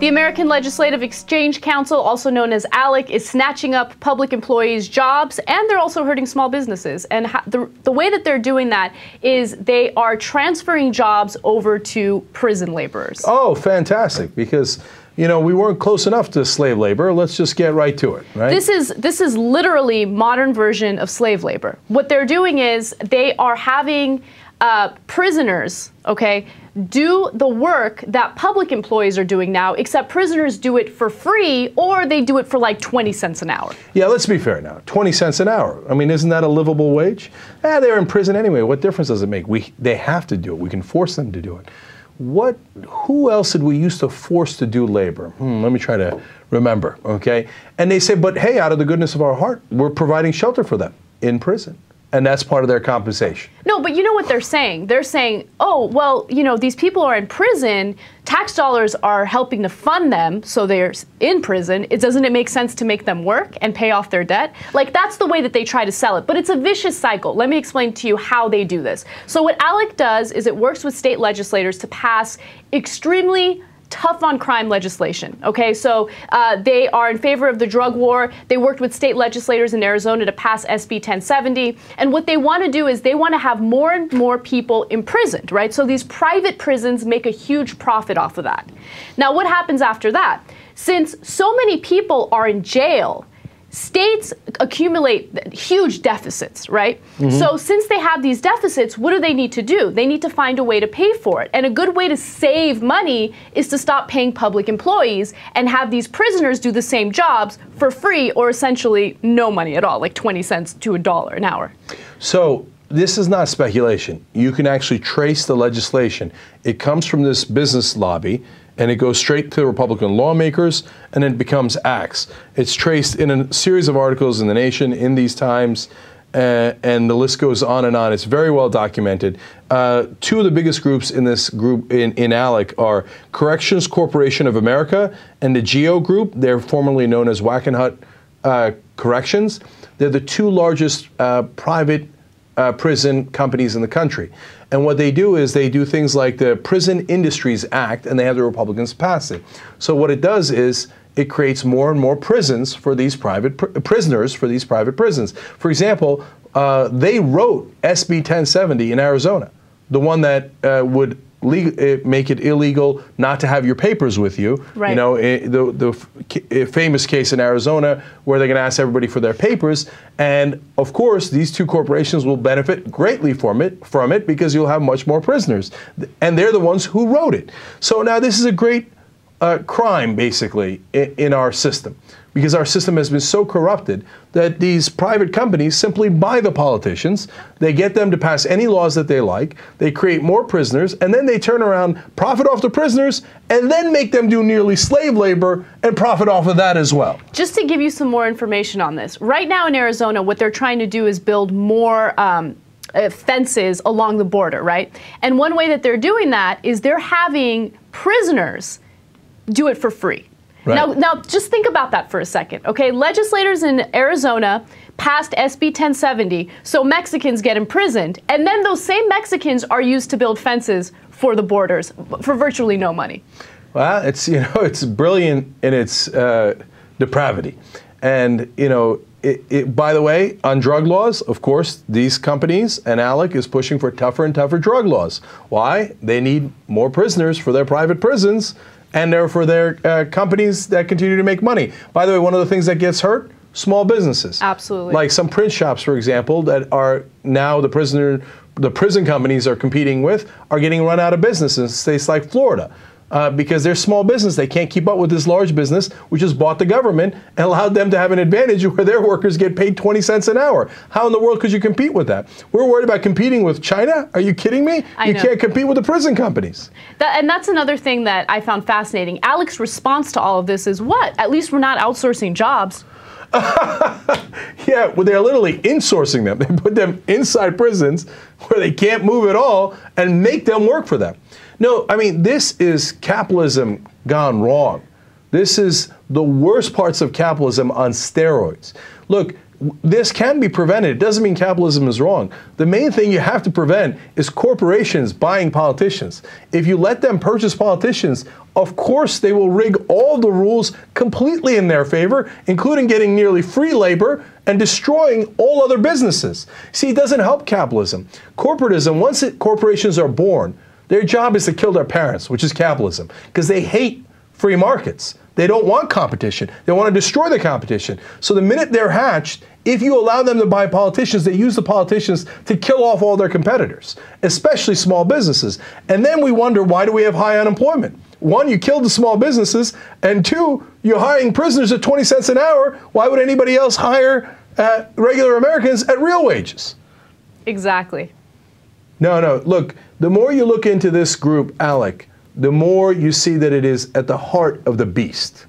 The American Legislative Exchange Council, also known as ALEC, is snatching up public employees' jobs, and they're also hurting small businesses. And the way that they're doing that is they are transferring jobs over to prison laborers. Oh, fantastic, because we weren't close enough to slave labor. Let's just get right to it, right? This is literally modern version of slave labor. What they're doing is they are having prisoners, do the work that public employees are doing now, except prisoners do it for free, or they do it for like 20 cents an hour. Yeah, let's be fair now. 20 cents an hour. I mean, isn't that a livable wage? They're in prison anyway. What difference does it make? They have to do it. We can force them to do it. Who else did we used to force to do labor? Let me try to remember, And they say, but hey, out of the goodness of our heart, we're providing shelter for them in prison. And that's part of their compensation. No, but you know what they're saying? They're saying, oh, well, these people are in prison. Tax dollars are helping to fund them, so they're in prison. Doesn't it make sense to make them work and pay off their debt? Like, that's the way that they try to sell it. But it's a vicious cycle. Let me explain to you how they do this. So what ALEC does is it works with state legislators to pass extremely tough on crime legislation. So they are in favor of the drug war. They worked with state legislators in Arizona to pass SB 1070. And what they want to do is they want to have more and more people imprisoned, right? So these private prisons make a huge profit off of that. Now, what happens after that? Since so many people are in jail, states accumulate huge deficits, right? So since they have these deficits, what do they need to do? They need to find a way to pay for it. And a good way to save money is to stop paying public employees and have these prisoners do the same jobs for free, or essentially no money at all, like 20 cents to $1 an hour. So this is not speculation. You can actually trace the legislation. It comes from this business lobby, and it goes straight to Republican lawmakers, and then it becomes acts. It's traced in a series of articles in The Nation, in these times, and the list goes on and on. It's very well documented. Two of the biggest groups in this group, in ALEC, are Corrections Corporation of America and the GEO Group. They're formerly known as Wackenhut Corrections. They're the two largest private prison companies in the country. And what they do is they do things like the Prison Industries Act, and they have the Republicans pass it. So what it does is it creates more and more prisons for these private prisoners for these private prisons. For example, they wrote SB 1070 in Arizona, the one that would make it illegal not to have your papers with you. Right. The famous case in Arizona where they're going to ask everybody for their papers, and of course these two corporations will benefit greatly from it because you'll have much more prisoners, and they're the ones who wrote it. So now this is a great crime, basically, in our system, because our system has been so corrupted that these private companies simply buy the politicians. They get them to pass any laws that they like. They create more prisoners, and then they turn around, profit off the prisoners, and then make them do nearly slave labor and profit off of that as well. Just to give you some more information on this, right now in Arizona, what they're trying to do is build more fences along the border, right? And one way that they're doing that is they're having prisoners do it for free. Right. Now, just think about that for a second, Legislators in Arizona passed SB 1070, so Mexicans get imprisoned, and then those same Mexicans are used to build fences for the borders for virtually no money. Well, it's it's brilliant in its depravity, and by the way, on drug laws, of course, these companies and ALEC is pushing for tougher and tougher drug laws. Why? They need more prisoners for their private prisons, and they're for their companies that continue to make money. By the way, one of the things that gets hurt, small businesses. Absolutely. Like some print shops, for example, that are now the prison companies are competing with, are getting run out of business in states like Florida. Because they're small business. They can't keep up with this large business, which has bought the government and allowed them to have an advantage where their workers get paid 20 cents an hour. How in the world could you compete with that? We're worried about competing with China? Are you kidding me? You can't compete with the prison companies. And that's another thing that I found fascinating. ALEC's response to all of this is what? At least we're not outsourcing jobs. Yeah, well, they're literally insourcing them. They put them inside prisons where they can't move at all and make them work for them. No, I mean, this is capitalism gone wrong. This is the worst parts of capitalism on steroids. Look, this can be prevented. It doesn't mean capitalism is wrong. The main thing you have to prevent is corporations buying politicians. If you let them purchase politicians, of course they will rig all the rules completely in their favor, including getting nearly free labor and destroying all other businesses. See, it doesn't help capitalism. Corporatism, once corporations are born, their job is to kill their parents, which is capitalism, because they hate free markets. They don't want competition. They want to destroy the competition. So the minute they're hatched, if you allow them to buy politicians, they use the politicians to kill off all their competitors, especially small businesses. And then we wonder, why do we have high unemployment? One, you killed the small businesses, and two, you're hiring prisoners at 20 cents an hour. Why would anybody else hire regular Americans at real wages? Exactly. No, look, the more you look into this group, ALEC, the more you see that it is at the heart of the beast.